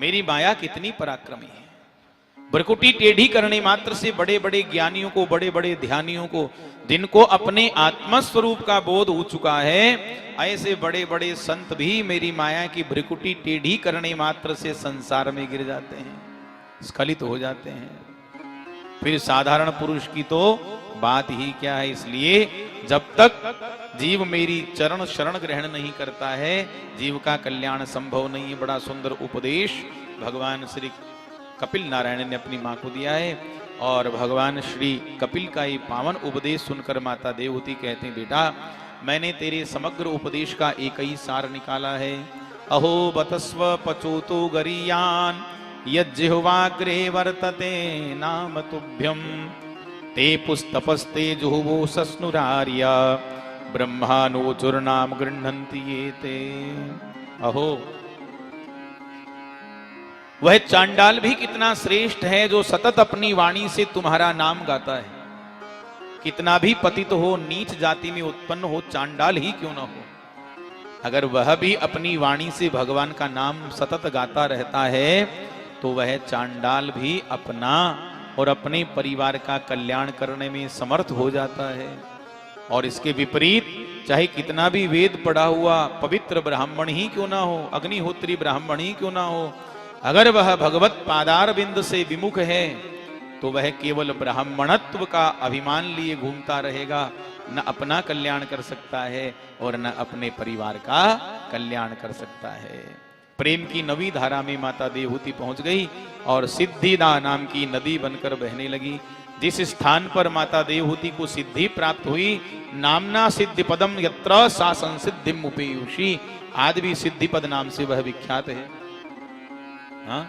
मेरी माया कितनी पराक्रमी है। भ्रकुटी टेढ़ी करने मात्र से बड़े बड़े ज्ञानियों को, बड़े बड़े ध्यानियों को, जिनको अपने आत्म स्वरूप का बोध हो चुका है, ऐसे बड़े बड़े संत भी मेरी माया की भ्रकुटी टेढ़ी करने मात्र से संसार में गिर जाते हैं, स्खलित हो जाते हैं। फिर साधारण पुरुष की तो बात ही क्या है। इसलिए जब तक जीव मेरी चरण शरण ग्रहण नहीं करता है, जीव का कल्याण संभव नहीं है। बड़ा सुंदर उपदेश भगवान श्री कपिल नारायण ने अपनी मां को दिया है। और भगवान श्री कपिल का ये पावन उपदेश सुनकर माता देवहूति कहते हैं, बेटा मैंने तेरे समग्र उपदेश का एक ही सार निकाला है। अहो बतस्व पचोतो गरीयान यज्जिह्वाग्रे वर्तते नाम तुभ्यम ते पुस्तपस्ते जुहुवो सस्नुरार्य ब्रह्मानो चुर्नाम गृह्णन्ति ये ते। अहो वह चांडाल भी कितना श्रेष्ठ है जो सतत अपनी वाणी से तुम्हारा नाम गाता है। कितना भी पतित हो, नीच जाति में उत्पन्न हो, चांडाल ही क्यों ना हो, अगर वह भी अपनी वाणी से भगवान का नाम सतत गाता रहता है तो वह चांडाल भी अपना और अपने परिवार का कल्याण करने में समर्थ हो जाता है। और इसके विपरीत चाहे कितना भी वेद पढ़ा हुआ पवित्र ब्राह्मण ही क्यों ना हो, अग्निहोत्री ब्राह्मण ही क्यों ना हो, अगर वह भगवत पादार बिंद से विमुख है तो वह केवल ब्राह्मणत्व का अभिमान लिए घूमता रहेगा, न अपना कल्याण कर सकता है और न अपने परिवार का कल्याण कर सकता है। प्रेम की नवी धारा में माता देवहूति पहुंच गई और सिद्धिदा नाम की नदी बनकर बहने लगी। जिस स्थान पर माता देवहूति को सिद्धि प्राप्त हुई, नामना सिद्धि पदम यत्र सा संसिद्धिम उपेयुषी, आज भी सिद्धि पद नाम से वह विख्यात है। हाँ?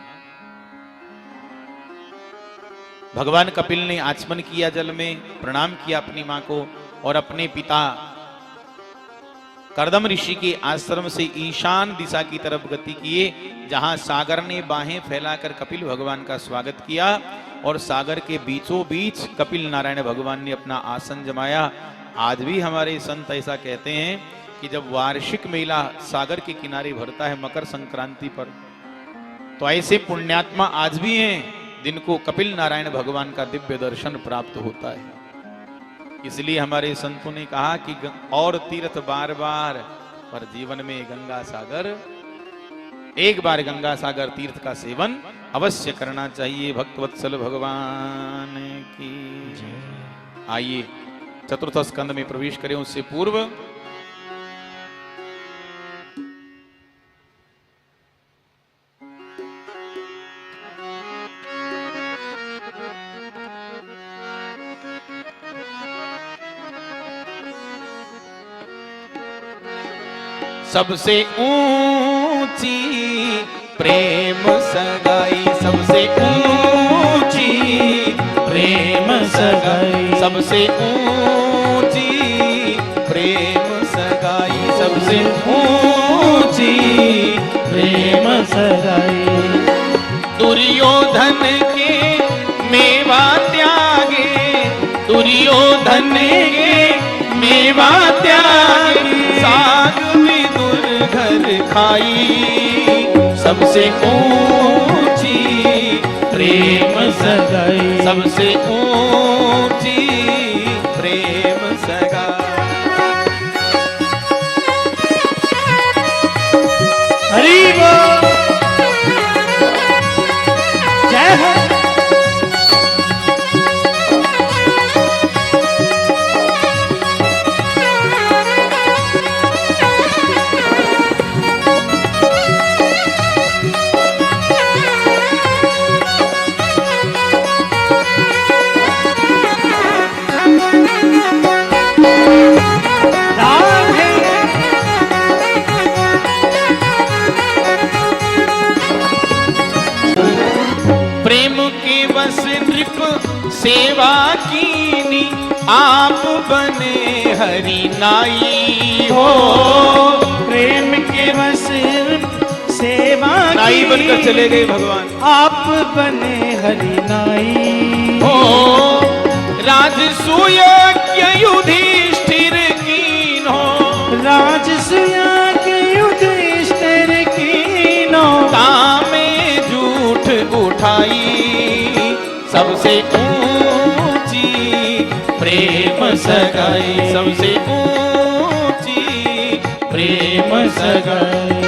भगवान कपिल ने आचमन किया जल में, प्रणाम किया अपनी मां को और अपने पिता कर्दम ऋषि के आश्रम से ईशान दिशा की तरफ गति किए, जहां सागर ने बाहें फैलाकर कपिल भगवान का स्वागत किया और सागर के बीचों बीच कपिल नारायण भगवान ने अपना आसन जमाया। आज भी हमारे संत ऐसा कहते हैं कि जब वार्षिक मेला सागर के किनारे भरता है मकर संक्रांति पर, तो ऐसे पुण्यात्मा आज भी हैं जिनको कपिल नारायण भगवान का दिव्य दर्शन प्राप्त होता है। इसलिए हमारे संतों ने कहा कि और तीर्थ बार बार, पर जीवन में गंगा सागर, एक बार गंगा सागर तीर्थ का सेवन अवश्य करना चाहिए। भक्तवत्सल भगवान की जय। आइए चतुर्थ स्कंद में प्रवेश करें। उससे पूर्व सबसे ऊंची प्रेम सगाई, सबसे ऊंची प्रेम सगाई, सबसे ऊंची प्रेम सगाई, सबसे ऊंची प्रेम सगाई। दुर्योधन के मेवा त्यागे, दुर्योधन के मेवा त्यागे, साग विदुर घर खाई, सबसे ऊंची प्रेम सगाई, सबसे ऊंची प्रेम सगाई। हरि बोल, जय हो। सेवा कीनी आप बने हरि नाई हो। प्रेम के वश सेवा नाई बनकर चले गए भगवान, आप बने हरि नाई हो। राजसूय युधिष्ठिर कीनो, राजसूया के युधिष्ठिर कीनो कामे झूठ उठाई सबसे ऊंची प्रेम सगाई, सबसे ऊंची प्रेम सगाई।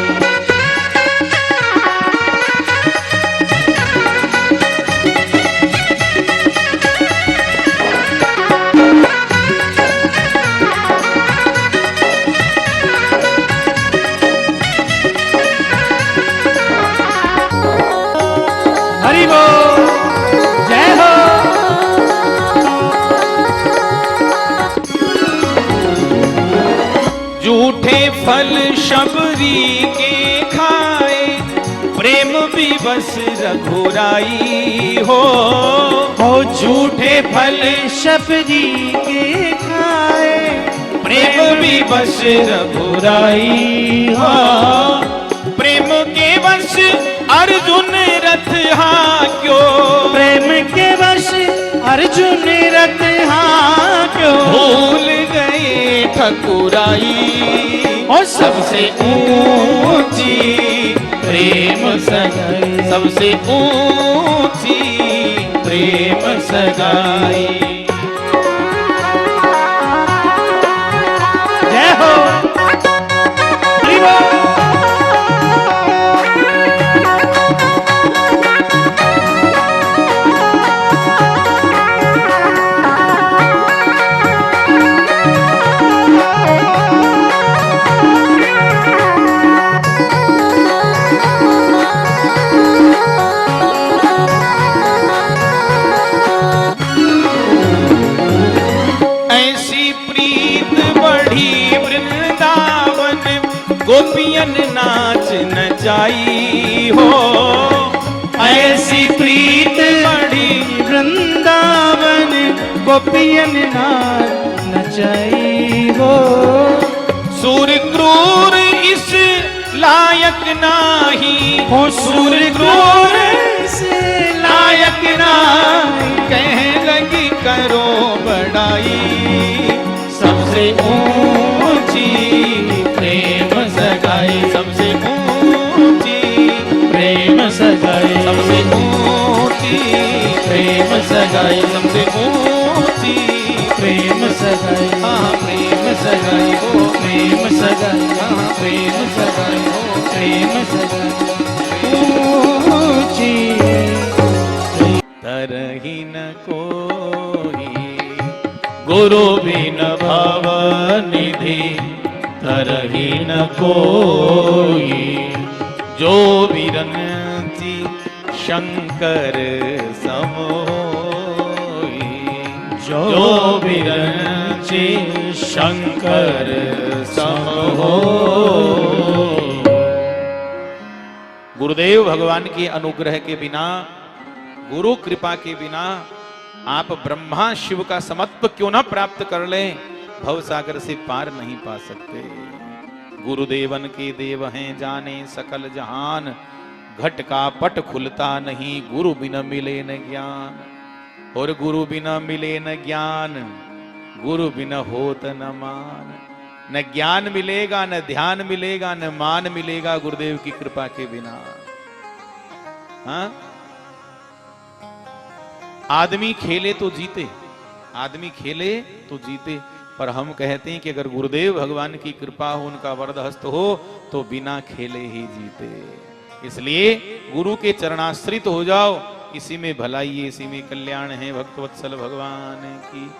हरि बोल, जय हो। झूठे फल शबरी के खाए प्रेम विवश रघुराई हो। हो झूठे फल शबरी के खाए प्रेम विवश रघुराई हो। प्रेम के वश अर्जुन रथ हाक्यो, प्रेम के वश अर्जुन रथ हाक्यो भूल गए ठकुराई और सबसे ऊंची प्रेम सगाई, सबसे ऊंची प्रेम सगाई। जय हो, हरि बोल। गोपियन नाच नचाई हो। ऐसी प्रीत बड़ी वृंदावन गोपियन नाच नचाई हो। सूर क्रूर इस लायक नाही हो सूर क्रूर से लायक नाही, कह लगी करो बड़ाई सबसे ऊंची प्रेम सगाई, सबसे ऊंची प्रेम सगाई, सबसे ऊंची प्रेम सगाई, सबसे ऊंची प्रेम सगाई, हाँ प्रेम सगाई हो, प्रेम सगाई, हाँ प्रेम सगाई हो, प्रेम सगाई ऊंची। तरही न कोई गुरु बिन भव निधि, तरही न कोई जो बिरंची शंकर समोई, जो बिरंची शंकर समोई। गुरुदेव भगवान के अनुग्रह के बिना, गुरु कृपा के बिना आप ब्रह्मा शिव का समत्व क्यों ना प्राप्त कर लें, भव सागर से पार नहीं पा सकते। गुरुदेवन के देव हैं जाने सकल जहान, घट का पट खुलता नहीं गुरु बिना मिले न ज्ञान। और गुरु बिना मिले न ज्ञान, गुरु बिना होत न मान। न ज्ञान मिलेगा, न ध्यान मिलेगा, न मान मिलेगा गुरुदेव की कृपा के बिना। हाँ, आदमी खेले तो जीते, आदमी खेले तो जीते, पर हम कहते हैं कि अगर गुरुदेव भगवान की कृपा हो, उनका वरदहस्त हो, तो बिना खेले ही जीते। इसलिए गुरु के चरणाश्रित हो जाओ, इसी में भलाई है, इसी में कल्याण है। भक्तवत्सल भगवान की।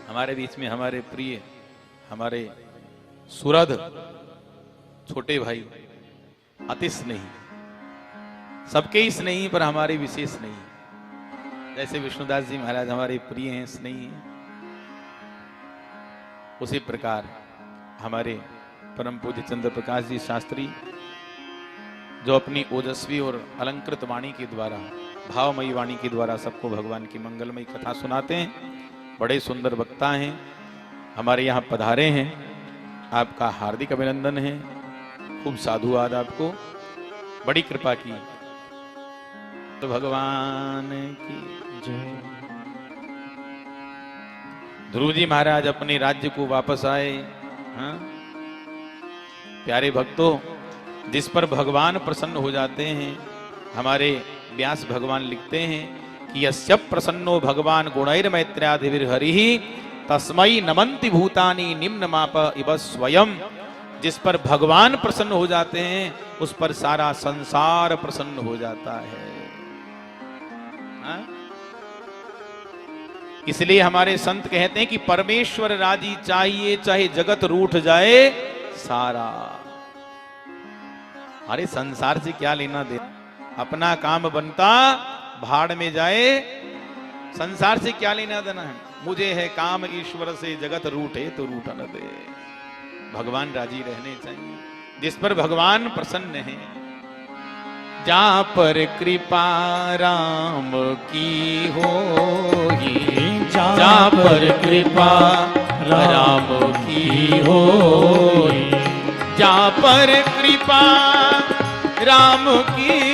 हमारे बीच में हमारे प्रिय, हमारे सुरध छोटे भाई अति स्नेही, सबके ही स्नेही पर हमारे विशेष स्नेही। जैसे विष्णुदास जी महाराज हमारे प्रिय हैं, स्नेही हैं, उसी प्रकार हमारे परम पूज्य चंद्र प्रकाश जी शास्त्री, जो अपनी ओजस्वी और अलंकृत वाणी के द्वारा भावमयी वाणी के द्वारा सबको भगवान की मंगलमयी कथा सुनाते हैं। बड़े सुंदर वक्ता हैं, हमारे यहाँ पधारे हैं, आपका हार्दिक अभिनंदन है। खूब साधुवाद आपको, बड़ी कृपा की। तो भगवान की जय। ध्रुव जी महाराज अपने राज्य को वापस आए। हाँ? प्यारे भक्तों, जिस पर भगवान प्रसन्न हो जाते हैं, हमारे व्यास भगवान लिखते हैं कि यस्य प्रसन्नो भगवान गुणैर मैत्र्यादिभिर हरिः तस्मै नमन्ति भूतानि निम्न माप इव स्वयं। जिस पर भगवान प्रसन्न हो जाते हैं, उस पर सारा संसार प्रसन्न हो जाता है। हाँ? इसलिए हमारे संत कहते हैं कि परमेश्वर राजी चाहिए, चाहे जगत रूठ जाए सारा। अरे संसार से क्या लेना देना, अपना काम बनता भाड़ में जाए, संसार से क्या लेना देना है। मुझे है काम ईश्वर से, जगत रूठे तो रूठ न दे। भगवान राजी रहने चाहिए, जिस पर भगवान प्रसन्न है। जहाँ पर कृपा राम की होगी, जहाँ पर कृपा राम की होगी, जहाँ पर कृपा राम की